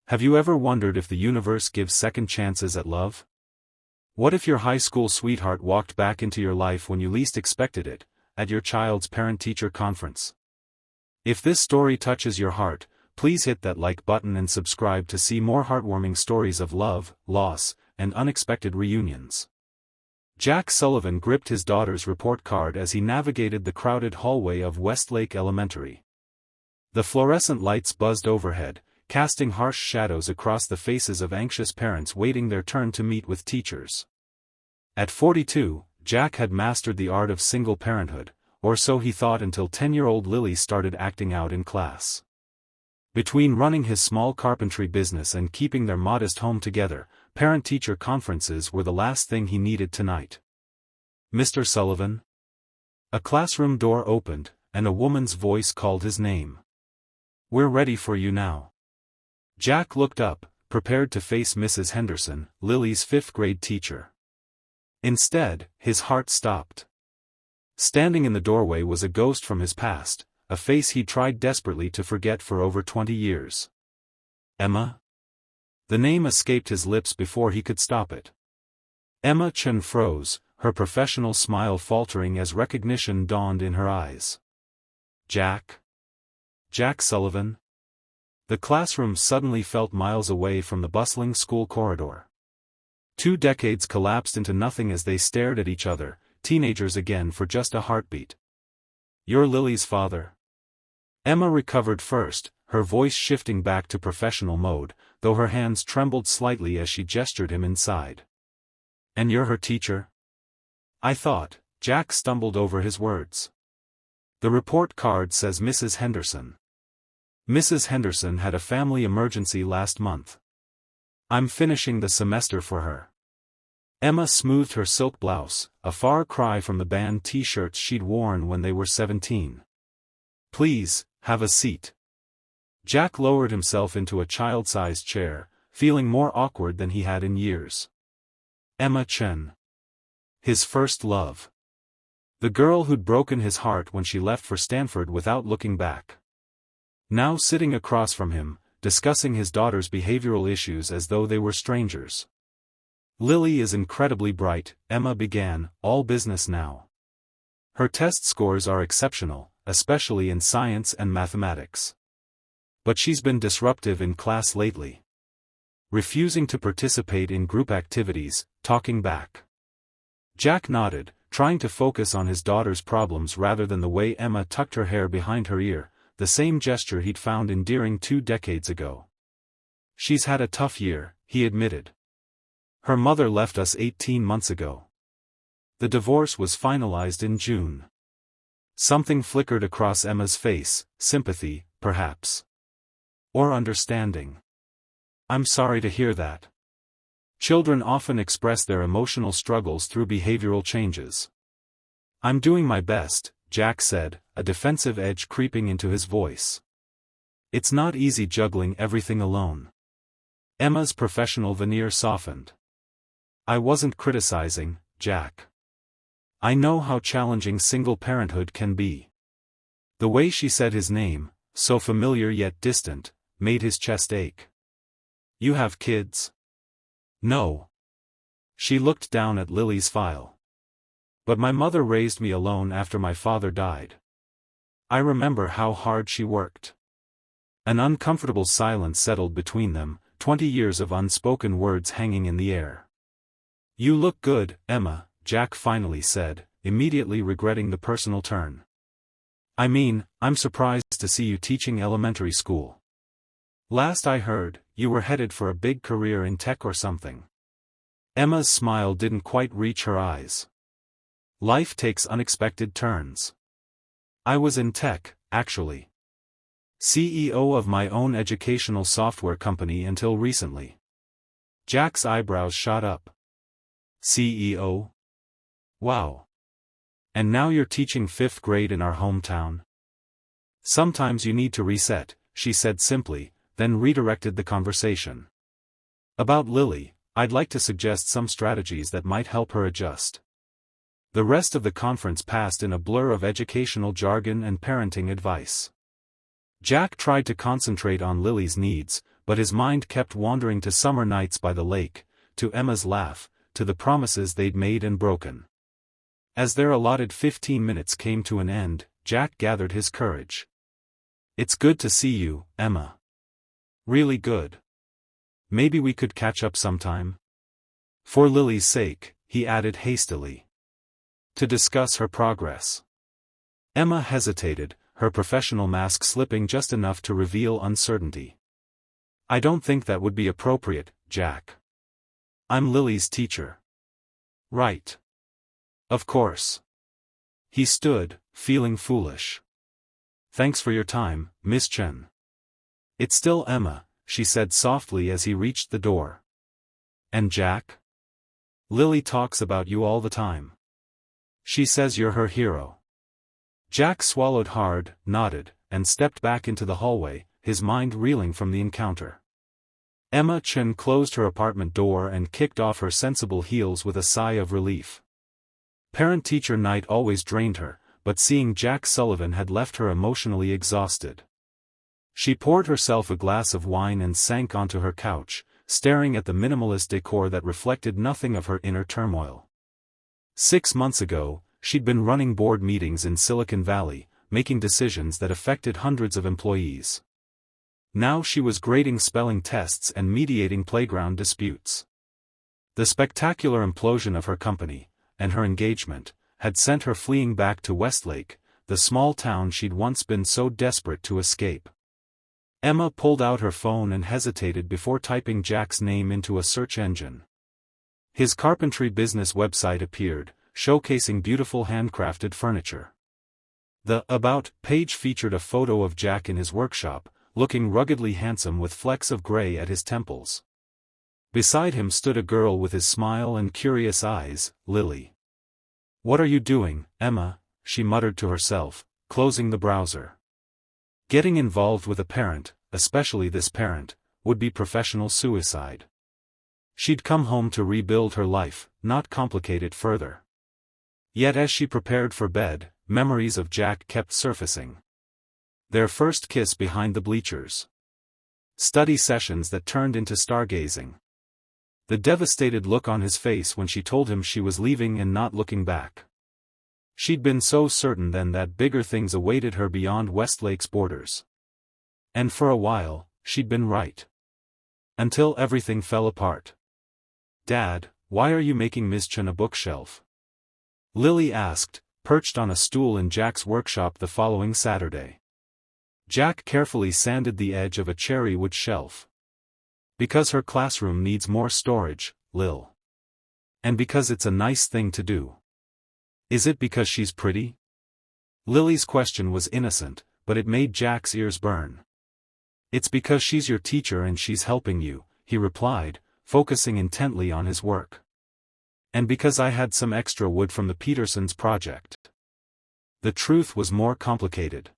Have you ever wondered if the universe gives second chances at love? What if your high school sweetheart walked back into your life when you least expected it, at your child's parent-teacher conference? If this story touches your heart, please hit that like button and subscribe to see more heartwarming stories of love, loss, and unexpected reunions. Jack Sullivan gripped his daughter's report card as he navigated the crowded hallway of Westlake Elementary. The fluorescent lights buzzed overhead, casting harsh shadows across the faces of anxious parents waiting their turn to meet with teachers. At 42, Jack had mastered the art of single parenthood, or so he thought until 10-year-old Lily started acting out in class. Between running his small carpentry business and keeping their modest home together, parent-teacher conferences were the last thing he needed tonight. "Mr. Sullivan?" A classroom door opened, and a woman's voice called his name. "We're ready for you now." Jack looked up, prepared to face Mrs. Henderson, Lily's fifth-grade teacher. Instead, his heart stopped. Standing in the doorway was a ghost from his past, a face he'd tried desperately to forget for over 20 years. "Emma?" The name escaped his lips before he could stop it. Emma Chen froze, her professional smile faltering as recognition dawned in her eyes. "Jack? Jack Sullivan?" The classroom suddenly felt miles away from the bustling school corridor. 2 decades collapsed into nothing as they stared at each other, teenagers again for just a heartbeat. "You're Lily's father?" Emma recovered first, her voice shifting back to professional mode, though her hands trembled slightly as she gestured him inside. "And you're her teacher?" "I thought," Jack stumbled over his words. "The report card says Mrs. Henderson." "Mrs. Henderson had a family emergency last month. I'm finishing the semester for her." Emma smoothed her silk blouse, a far cry from the band t-shirts she'd worn when they were 17. "Please, have a seat." Jack lowered himself into a child-sized chair, feeling more awkward than he had in years. Emma Chen. His first love. The girl who'd broken his heart when she left for Stanford without looking back. Now sitting across from him, discussing his daughter's behavioral issues as though they were strangers. "Lily is incredibly bright," Emma began, all business now. "Her test scores are exceptional, especially in science and mathematics. But she's been disruptive in class lately. Refusing to participate in group activities, talking back." Jack nodded, trying to focus on his daughter's problems rather than the way Emma tucked her hair behind her ear, the same gesture he'd found endearing 2 decades ago. "She's had a tough year," he admitted. "Her mother left us 18 months ago. The divorce was finalized in June." Something flickered across Emma's face, sympathy, perhaps. Or understanding. "I'm sorry to hear that. Children often express their emotional struggles through behavioral changes." "I'm doing my best," Jack said, a defensive edge creeping into his voice. "It's not easy juggling everything alone." Emma's professional veneer softened. "I wasn't criticizing, Jack. I know how challenging single parenthood can be." The way she said his name, so familiar yet distant, made his chest ache. "You have kids?" "No." She looked down at Lily's file. "But my mother raised me alone after my father died. I remember how hard she worked." An uncomfortable silence settled between them, 20 years of unspoken words hanging in the air. "You look good, Emma," Jack finally said, immediately regretting the personal turn. "I mean, I'm surprised to see you teaching elementary school. Last I heard, you were headed for a big career in tech or something." Emma's smile didn't quite reach her eyes. "Life takes unexpected turns. I was in tech, actually. CEO of my own educational software company until recently." Jack's eyebrows shot up. "CEO? Wow. And now you're teaching 5th grade in our hometown?" "Sometimes you need to reset," she said simply, then redirected the conversation. "About Lily, I'd like to suggest some strategies that might help her adjust." The rest of the conference passed in a blur of educational jargon and parenting advice. Jack tried to concentrate on Lily's needs, but his mind kept wandering to summer nights by the lake, to Emma's laugh, to the promises they'd made and broken. As their allotted 15 minutes came to an end, Jack gathered his courage. "It's good to see you, Emma. Really good. Maybe we could catch up sometime?" For Lily's sake, he added hastily. "To discuss her progress." Emma hesitated, her professional mask slipping just enough to reveal uncertainty. "I don't think that would be appropriate, Jack. I'm Lily's teacher." "Right. Of course." He stood, feeling foolish. "Thanks for your time, Miss Chen." "It's still Emma," she said softly as he reached the door. "And Jack? Lily talks about you all the time. She says you're her hero." Jack swallowed hard, nodded, and stepped back into the hallway, his mind reeling from the encounter. Emma Chen closed her apartment door and kicked off her sensible heels with a sigh of relief. Parent-teacher night always drained her, but seeing Jack Sullivan had left her emotionally exhausted. She poured herself a glass of wine and sank onto her couch, staring at the minimalist decor that reflected nothing of her inner turmoil. 6 months ago, she'd been running board meetings in Silicon Valley, making decisions that affected hundreds of employees. Now she was grading spelling tests and mediating playground disputes. The spectacular implosion of her company, and her engagement, had sent her fleeing back to Westlake, the small town she'd once been so desperate to escape. Emma pulled out her phone and hesitated before typing Jack's name into a search engine. His carpentry business website appeared, showcasing beautiful handcrafted furniture. The About page featured a photo of Jack in his workshop, looking ruggedly handsome with flecks of gray at his temples. Beside him stood a girl with his smile and curious eyes, Lily. "What are you doing, Emma?" she muttered to herself, closing the browser. Getting involved with a parent, especially this parent, would be professional suicide. She'd come home to rebuild her life, not complicate it further. Yet as she prepared for bed, memories of Jack kept surfacing. Their first kiss behind the bleachers. Study sessions that turned into stargazing. The devastated look on his face when she told him she was leaving and not looking back. She'd been so certain then that bigger things awaited her beyond Westlake's borders. And for a while, she'd been right. Until everything fell apart. "Dad, why are you making Miss Chen a bookshelf?" Lily asked, perched on a stool in Jack's workshop the following Saturday. Jack carefully sanded the edge of a cherry wood shelf. "Because her classroom needs more storage, Lil. And because it's a nice thing to do." "Is it because she's pretty?" Lily's question was innocent, but it made Jack's ears burn. "It's because she's your teacher and she's helping you," he replied, focusing intently on his work. "And because I had some extra wood from the Petersons' project." The truth was more complicated.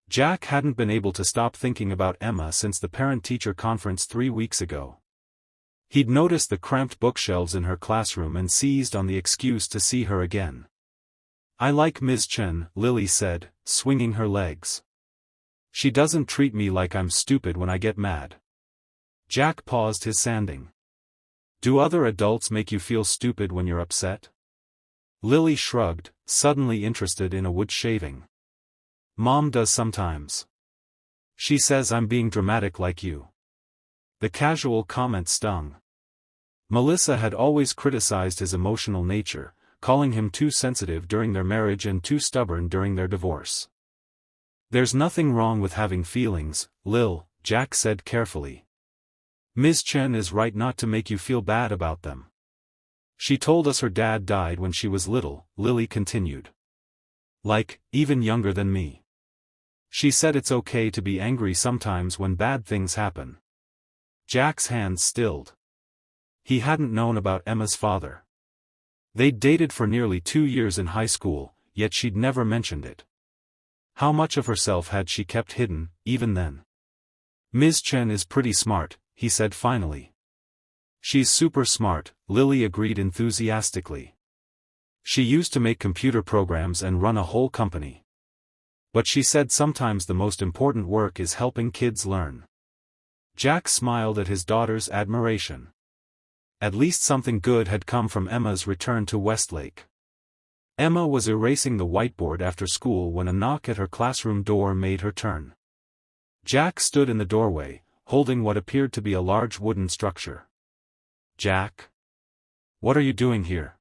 Jack hadn't been able to stop thinking about Emma since the parent-teacher conference 3 weeks ago. He'd noticed the cramped bookshelves in her classroom and seized on the excuse to see her again. "I like Ms. Chen," Lily said, swinging her legs. "She doesn't treat me like I'm stupid when I get mad." Jack paused his sanding. "Do other adults make you feel stupid when you're upset?" Lily shrugged, suddenly interested in a wood shaving. "Mom does sometimes. She says I'm being dramatic like you." The casual comment stung. Melissa had always criticized his emotional nature, calling him too sensitive during their marriage and too stubborn during their divorce. "There's nothing wrong with having feelings, Lil," Jack said carefully. "Ms. Chen is right not to make you feel bad about them. She told us her dad died when she was little," Lily continued. "Like, even younger than me. She said it's okay to be angry sometimes when bad things happen." Jack's hands stilled. He hadn't known about Emma's father. They'd dated for nearly 2 years in high school, yet she'd never mentioned it. How much of herself had she kept hidden, even then? "Ms. Chen is pretty smart," he said finally. "She's super smart," Lily agreed enthusiastically. "She used to make computer programs and run a whole company. But she said sometimes the most important work is helping kids learn." Jack smiled at his daughter's admiration. At least something good had come from Emma's return to Westlake. Emma was erasing the whiteboard after school when a knock at her classroom door made her turn. Jack stood in the doorway, holding what appeared to be a large wooden structure. "Jack? What are you doing here?"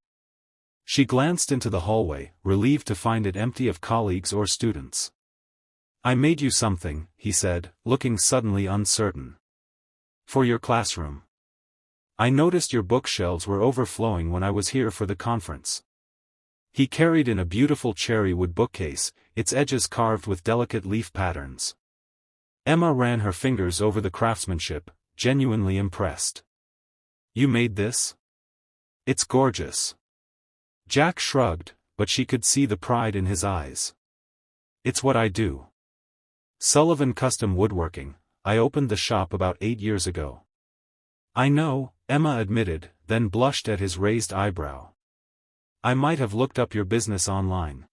She glanced into the hallway, relieved to find it empty of colleagues or students. "I made you something," he said, looking suddenly uncertain. "For your classroom. I noticed your bookshelves were overflowing when I was here for the conference." He carried in a beautiful cherry wood bookcase, its edges carved with delicate leaf patterns. Emma ran her fingers over the craftsmanship, genuinely impressed. "You made this? It's gorgeous." Jack shrugged, but she could see the pride in his eyes. "It's what I do. Sullivan Custom Woodworking. I opened the shop about 8 years ago." "I know," Emma admitted, then blushed at his raised eyebrow. "I might have looked up your business online.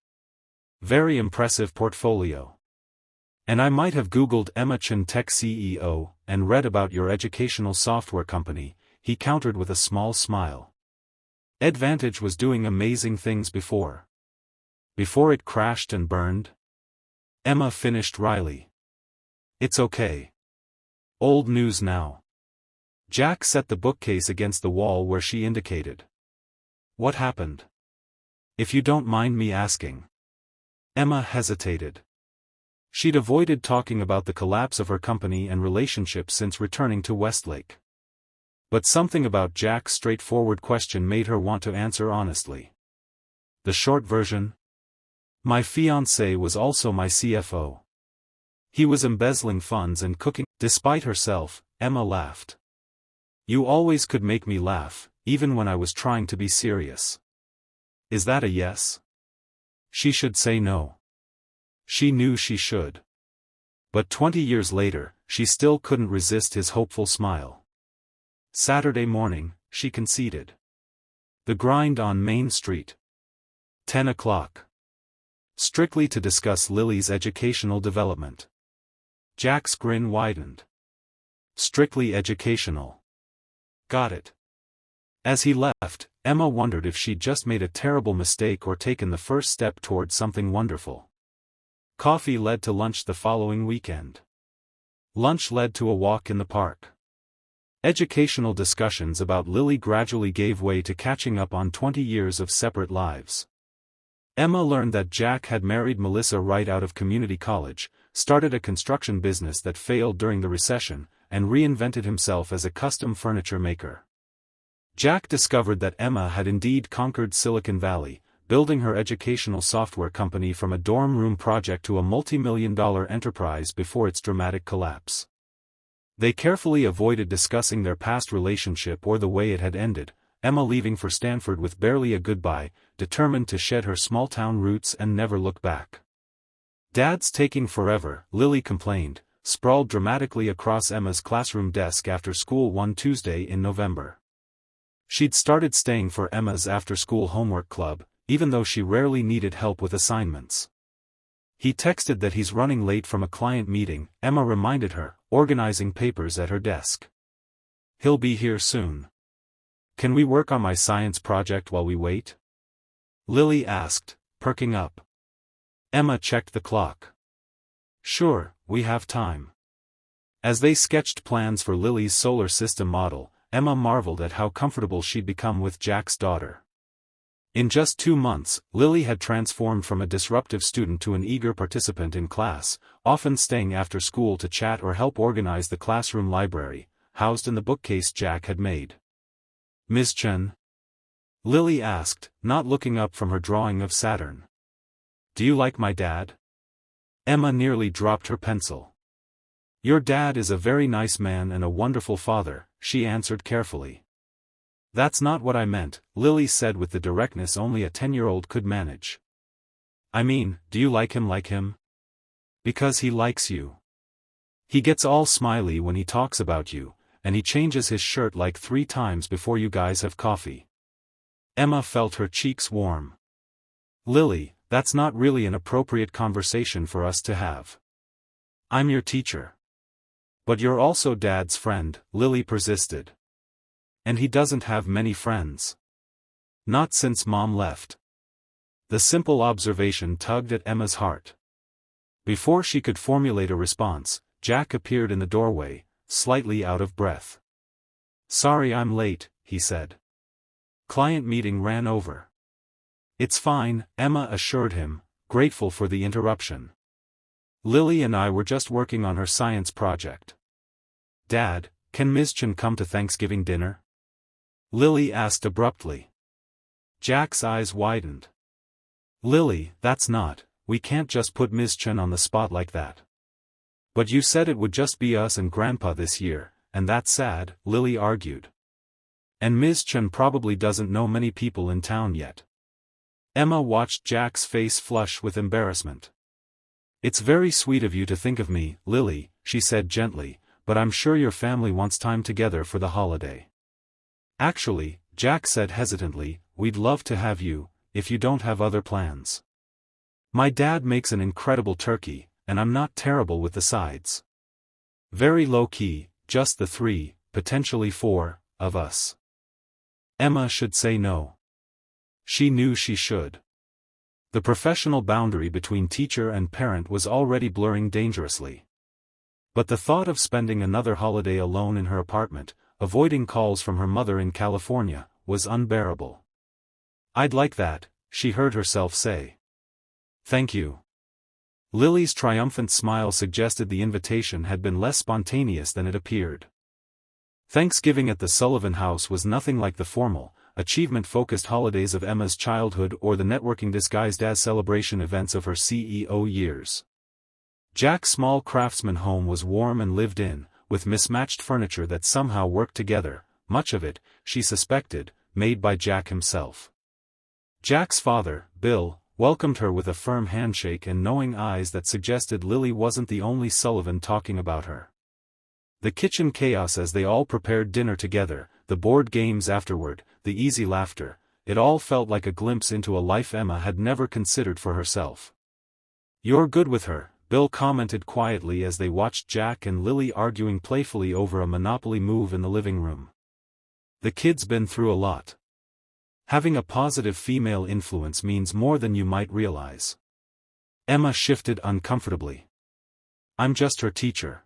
Very impressive portfolio. And I might have Googled Emma Chen Tech CEO, and read about your educational software company," he countered with a small smile. "Advantage was doing amazing things before. Before it crashed and burned?" Emma finished wryly. "It's okay. Old news now." Jack set the bookcase against the wall where she indicated. "What happened? If you don't mind me asking." Emma hesitated. She'd avoided talking about the collapse of her company and relationships since returning to Westlake. But something about Jack's straightforward question made her want to answer honestly. The short version? "My fiancé was also my CFO. He was embezzling funds and cooking." Despite herself, Emma laughed. "You always could make me laugh, even when I was trying to be serious." Is that a yes? She should say no. She knew she should. But 20 years later, she still couldn't resist his hopeful smile. Saturday morning, she conceded. The grind on Main Street. 10 o'clock. Strictly to discuss Lily's educational development. Jack's grin widened. Strictly educational. Got it. As he left, Emma wondered if she'd just made a terrible mistake or taken the first step toward something wonderful. Coffee led to lunch the following weekend. Lunch led to a walk in the park. Educational discussions about Lily gradually gave way to catching up on 20 years of separate lives. Emma learned that Jack had married Melissa right out of community college, started a construction business that failed during the recession, and reinvented himself as a custom furniture maker. Jack discovered that Emma had indeed conquered Silicon Valley, building her educational software company from a dorm room project to a multi-million-dollar enterprise before its dramatic collapse. They carefully avoided discussing their past relationship or the way it had ended, Emma leaving for Stanford with barely a goodbye, determined to shed her small-town roots and never look back. "Dad's taking forever," Lily complained, sprawled dramatically across Emma's classroom desk after school one Tuesday in November. She'd started staying for Emma's after-school homework club, even though she rarely needed help with assignments. "He texted that he's running late from a client meeting," Emma reminded her, organizing papers at her desk. "He'll be here soon. Can we work on my science project while we wait?" Lily asked, perking up. Emma checked the clock. "Sure, we have time." As they sketched plans for Lily's solar system model, Emma marveled at how comfortable she'd become with Jack's daughter. In just 2 months, Lily had transformed from a disruptive student to an eager participant in class, often staying after school to chat or help organize the classroom library, housed in the bookcase Jack had made. "Ms. Chen?" Lily asked, not looking up from her drawing of Saturn. "Do you like my dad?" Emma nearly dropped her pencil. "Your dad is a very nice man and a wonderful father," she answered carefully. "That's not what I meant," Lily said with the directness only a 10-year-old could manage. "I mean, do you like him? Because he likes you. He gets all smiley when he talks about you, and he changes his shirt like 3 times before you guys have coffee." Emma felt her cheeks warm. "Lily, that's not really an appropriate conversation for us to have. I'm your teacher." But you're also Dad's friend, Lily persisted. And he doesn't have many friends. Not since Mom left. The simple observation tugged at Emma's heart. Before she could formulate a response, Jack appeared in the doorway, slightly out of breath. "Sorry I'm late," he said. "Client meeting ran over." "It's fine," Emma assured him, grateful for the interruption. "Lily and I were just working on her science project." "Dad, can Ms. Chen come to Thanksgiving dinner?" Lily asked abruptly. Jack's eyes widened. "Lily, we can't just put Ms. Chen on the spot like that." "But you said it would just be us and Grandpa this year, and that's sad," Lily argued. "And Ms. Chen probably doesn't know many people in town yet." Emma watched Jack's face flush with embarrassment. "It's very sweet of you to think of me, Lily," she said gently, "but I'm sure your family wants time together for the holiday." "Actually," Jack said hesitantly, "we'd love to have you, if you don't have other plans. My dad makes an incredible turkey, and I'm not terrible with the sides. Very low-key, just the 3, potentially 4, of us." Emma should say no. She knew she should. The professional boundary between teacher and parent was already blurring dangerously. But the thought of spending another holiday alone in her apartment, avoiding calls from her mother in California, was unbearable. "I'd like that," she heard herself say. "Thank you." Lily's triumphant smile suggested the invitation had been less spontaneous than it appeared. Thanksgiving at the Sullivan house was nothing like the formal, achievement-focused holidays of Emma's childhood or the networking disguised as celebration events of her CEO years. Jack's small craftsman home was warm and lived in, with mismatched furniture that somehow worked together, much of it, she suspected, made by Jack himself. Jack's father, Bill, welcomed her with a firm handshake and knowing eyes that suggested Lily wasn't the only Sullivan talking about her. The kitchen chaos as they all prepared dinner together, the board games afterward, the easy laughter, it all felt like a glimpse into a life Emma had never considered for herself. "You're good with her," Bill commented quietly as they watched Jack and Lily arguing playfully over a Monopoly move in the living room. "The kid's been through a lot. Having a positive female influence means more than you might realize." Emma shifted uncomfortably. "I'm just her teacher."